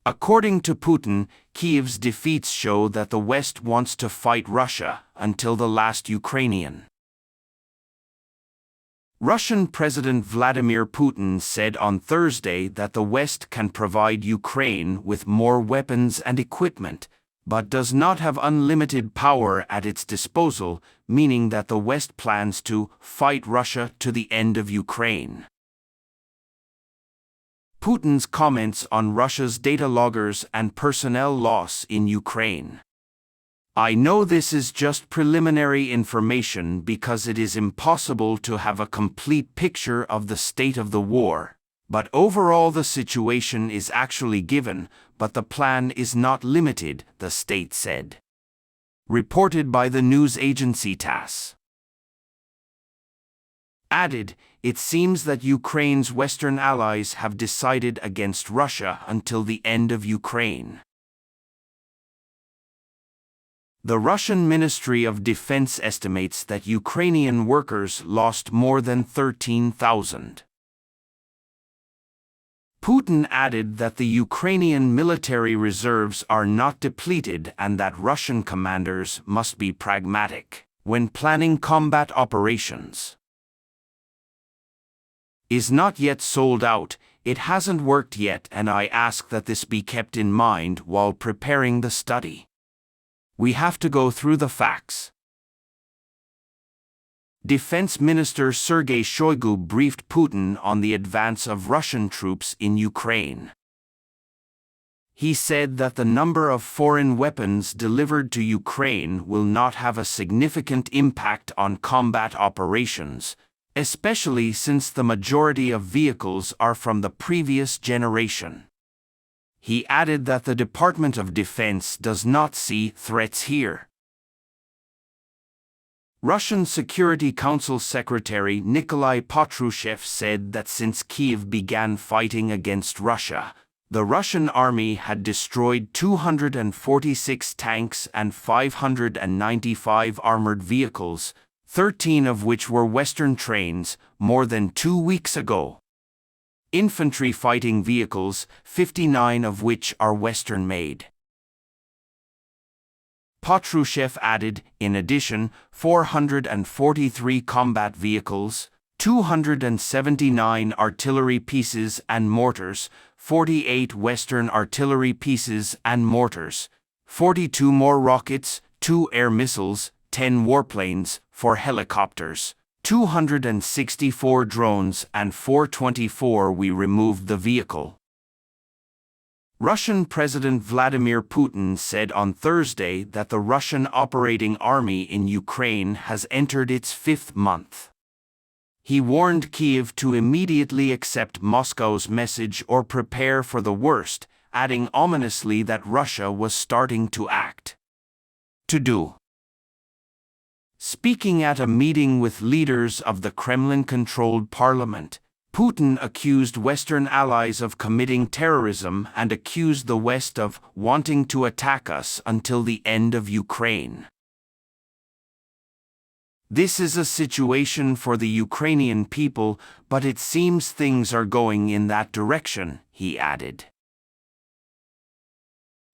According to Putin, Kyiv's defeats show that the West wants to fight Russia until the last Ukrainian. Russian President Vladimir Putin said on Thursday that the West can provide Ukraine with more weapons and equipment, but does not have unlimited power at its disposal, meaning that the West plans to fight Russia to the end of Ukraine. Putin's comments on Russia's data loggers and personnel loss in Ukraine. I know this is just preliminary information because it is impossible to have a complete picture of the state of the war, but overall the situation is actually given, but the plan is not limited, the state said. Reported by the news agency TASS. Added, it seems that Ukraine's Western allies have decided against Russia until the end of Ukraine. The Russian Ministry of Defense estimates that Ukrainian workers lost more than 13,000. Putin added that the Ukrainian military reserves are not depleted and that Russian commanders must be pragmatic when planning combat operations. Is not yet sold out, it hasn't worked yet, and I ask that this be kept in mind while preparing the study. We have to go through the facts. Defense Minister Sergei Shoigu briefed Putin on the advance of Russian troops in Ukraine. He said that the number of foreign weapons delivered to Ukraine will not have a significant impact on combat operations, especially since the majority of vehicles are from the previous generation. He added that the Department of Defense does not see threats here. Russian Security Council Secretary Nikolai Patrushev said that since Kyiv began fighting against Russia, the Russian army had destroyed 246 tanks and 595 armored vehicles, 13 of which were Western trains, more than 2 weeks ago. Infantry fighting vehicles, 59 of which are Western-made. Patrushev added, in addition, 443 combat vehicles, 279 artillery pieces and mortars, 48 Western artillery pieces and mortars, 42 more rockets, 2 air missiles, 10 warplanes, 4 helicopters, 264 drones and 424 we removed the vehicle. Russian President Vladimir Putin said on Thursday that the Russian operating army in Ukraine has entered its 5th month. He warned Kyiv to immediately accept Moscow's message or prepare for the worst, adding ominously that Russia was starting to act. To do. Speaking at a meeting with leaders of the Kremlin-controlled parliament, Putin accused Western allies of committing terrorism and accused the West of wanting to attack us until the end of Ukraine. This is a situation for the Ukrainian people, but it seems things are going in that direction, he added.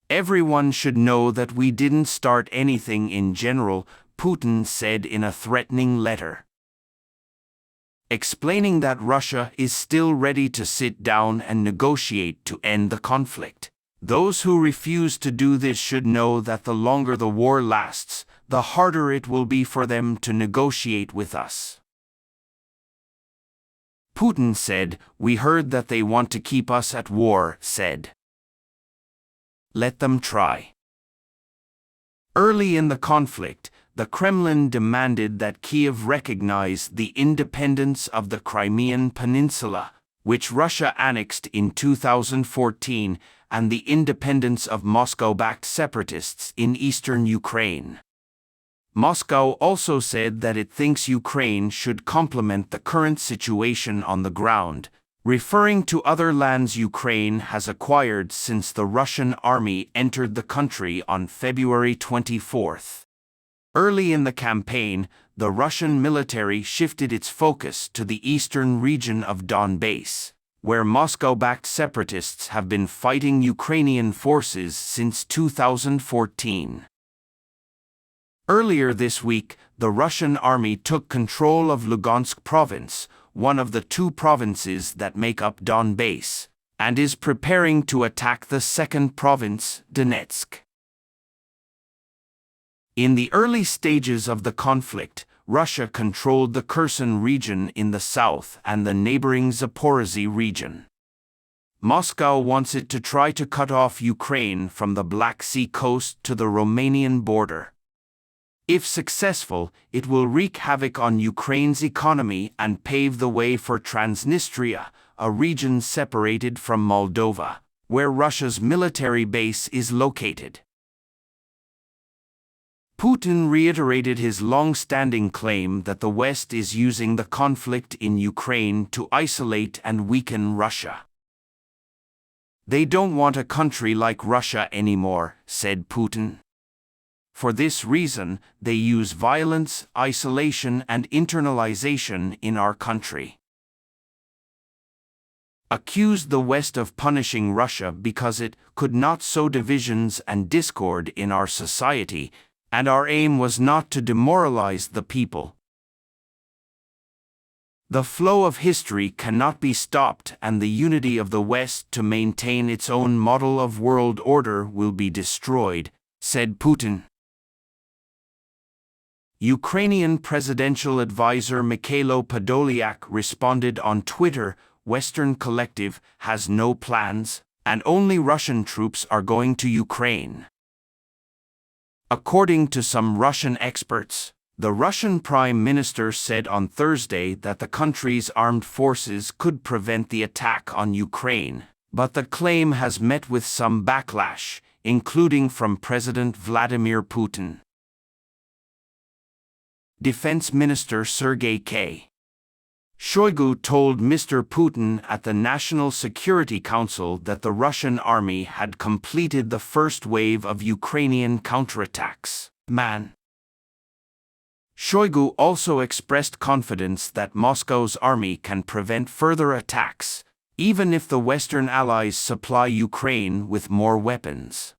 Everyone should know that we didn't start anything in general, Putin said in a threatening letter. Explaining that Russia is still ready to sit down and negotiate to end the conflict. Those who refuse to do this should know that the longer the war lasts, the harder it will be for them to negotiate with us. Putin said, "We heard that they want to keep us at war," said. Let them try. Early in the conflict, the Kremlin demanded that Kyiv recognize the independence of the Crimean Peninsula, which Russia annexed in 2014, and the independence of Moscow-backed separatists in eastern Ukraine. Moscow also said that it thinks Ukraine should complement the current situation on the ground, referring to other lands Ukraine has acquired since the Russian army entered the country on February 24. Early in the campaign, the Russian military shifted its focus to the eastern region of Donbass, where Moscow-backed separatists have been fighting Ukrainian forces since 2014. Earlier this week, the Russian army took control of Lugansk province, one of the two provinces that make up Donbass, and is preparing to attack the second province, Donetsk. In the early stages of the conflict, Russia controlled the Kherson region in the south and the neighboring Zaporozhye region. Moscow wants it to try to cut off Ukraine from the Black Sea coast to the Romanian border. If successful, it will wreak havoc on Ukraine's economy and pave the way for Transnistria, a region separated from Moldova, where Russia's military base is located. Putin reiterated his long-standing claim that the West is using the conflict in Ukraine to isolate and weaken Russia. "They don't want a country like Russia anymore," said Putin. "For this reason, they use violence, isolation, and internalization in our country." Accused the West of punishing Russia because it could not sow divisions and discord in our society, and our aim was not to demoralize the people. "The flow of history cannot be stopped, and the unity of the West to maintain its own model of world order will be destroyed," said Putin. Ukrainian presidential advisor Mikhailo Podolyak responded on Twitter, "Western collective has no plans, and only Russian troops are going to Ukraine." According to some Russian experts, the Russian Prime Minister said on Thursday that the country's armed forces could prevent the attack on Ukraine, but the claim has met with some backlash, including from President Vladimir Putin. Defense Minister Sergei K. Shoigu told Mr. Putin at the National Security Council that the Russian army had completed the first wave of Ukrainian counterattacks. Shoigu also expressed confidence that Moscow's army can prevent further attacks, even if the Western allies supply Ukraine with more weapons.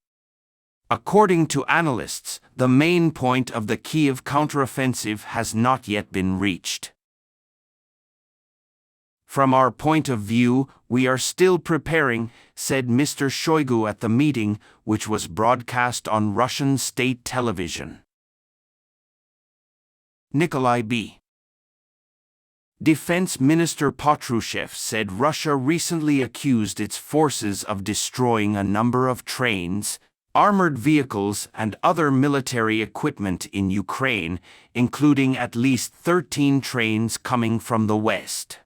According to analysts, the main point of the Kyiv counteroffensive has not yet been reached. "From our point of view, we are still preparing," said Mr. Shoigu at the meeting, which was broadcast on Russian state television. Nikolai B. Defense Minister Patrushev said Russia recently accused its forces of destroying a number of trains, armored vehicles, and other military equipment in Ukraine, including at least 13 trains coming from the West.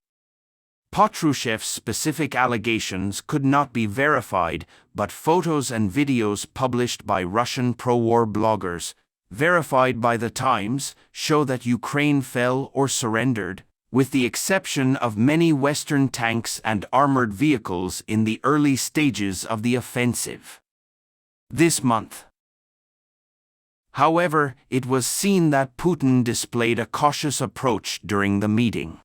Patrushev's specific allegations could not be verified, but photos and videos published by Russian pro-war bloggers, verified by The Times, show that Ukraine fell or surrendered, with the exception of many Western tanks and armored vehicles in the early stages of the offensive. This month. However, it was seen that Putin displayed a cautious approach during the meeting.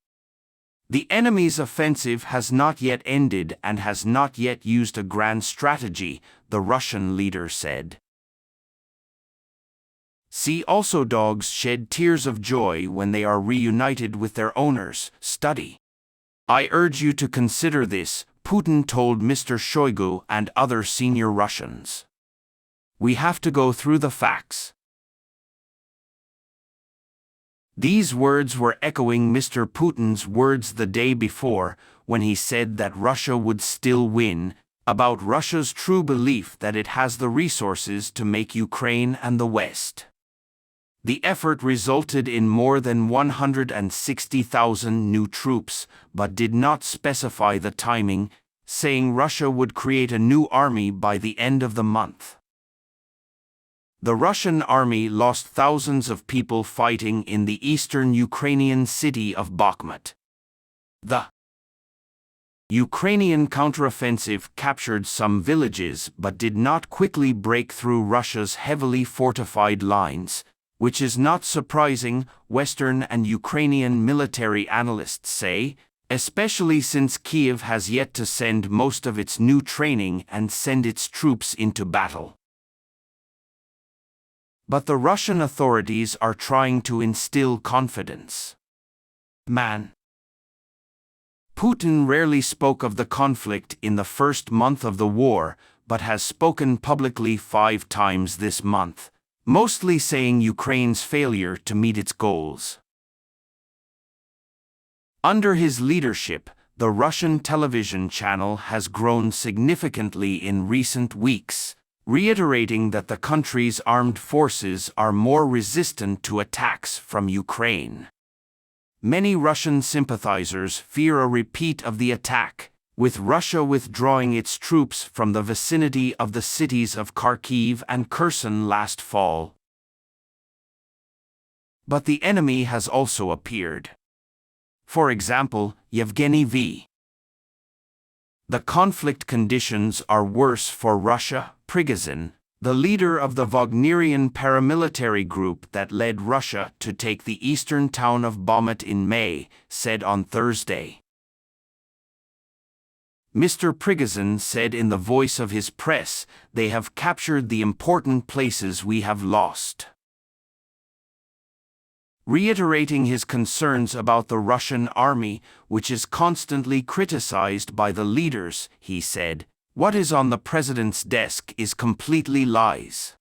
"The enemy's offensive has not yet ended and has not yet used a grand strategy," the Russian leader said. See also: Dogs shed tears of joy when they are reunited with their owners. Study. "I urge you to consider this," Putin told Mr. Shoigu and other senior Russians. "We have to go through the facts." These words were echoing Mr. Putin's words the day before, when he said that Russia would still win, about Russia's true belief that it has the resources to make Ukraine and the West. The effort resulted in more than 160,000 new troops, but did not specify the timing, saying Russia would create a new army by the end of the month. The Russian army lost thousands of people fighting in the eastern Ukrainian city of Bakhmut. The Ukrainian counteroffensive captured some villages but did not quickly break through Russia's heavily fortified lines, which is not surprising, Western and Ukrainian military analysts say, especially since Kyiv has yet to send most of its new training and send its troops into battle. But the Russian authorities are trying to instill confidence. Putin rarely spoke of the conflict in the first month of the war, but has spoken publicly 5 times this month, mostly saying Ukraine's failure to meet its goals. Under his leadership, the Russian television channel has grown significantly in recent weeks, reiterating that the country's armed forces are more resistant to attacks from Ukraine. Many Russian sympathizers fear a repeat of the attack, with Russia withdrawing its troops from the vicinity of the cities of Kharkiv and Kherson last fall. But the enemy has also appeared. For example, Yevgeny V. The conflict conditions are worse for Russia, Prigozhin, the leader of the Wagnerian paramilitary group that led Russia to take the eastern town of Bakhmut in May, said on Thursday. Mr. Prigozhin said in the voice of his press, "They have captured the important places we have lost." Reiterating his concerns about the Russian army, which is constantly criticized by the leaders, he said, "What is on the president's desk is completely lies."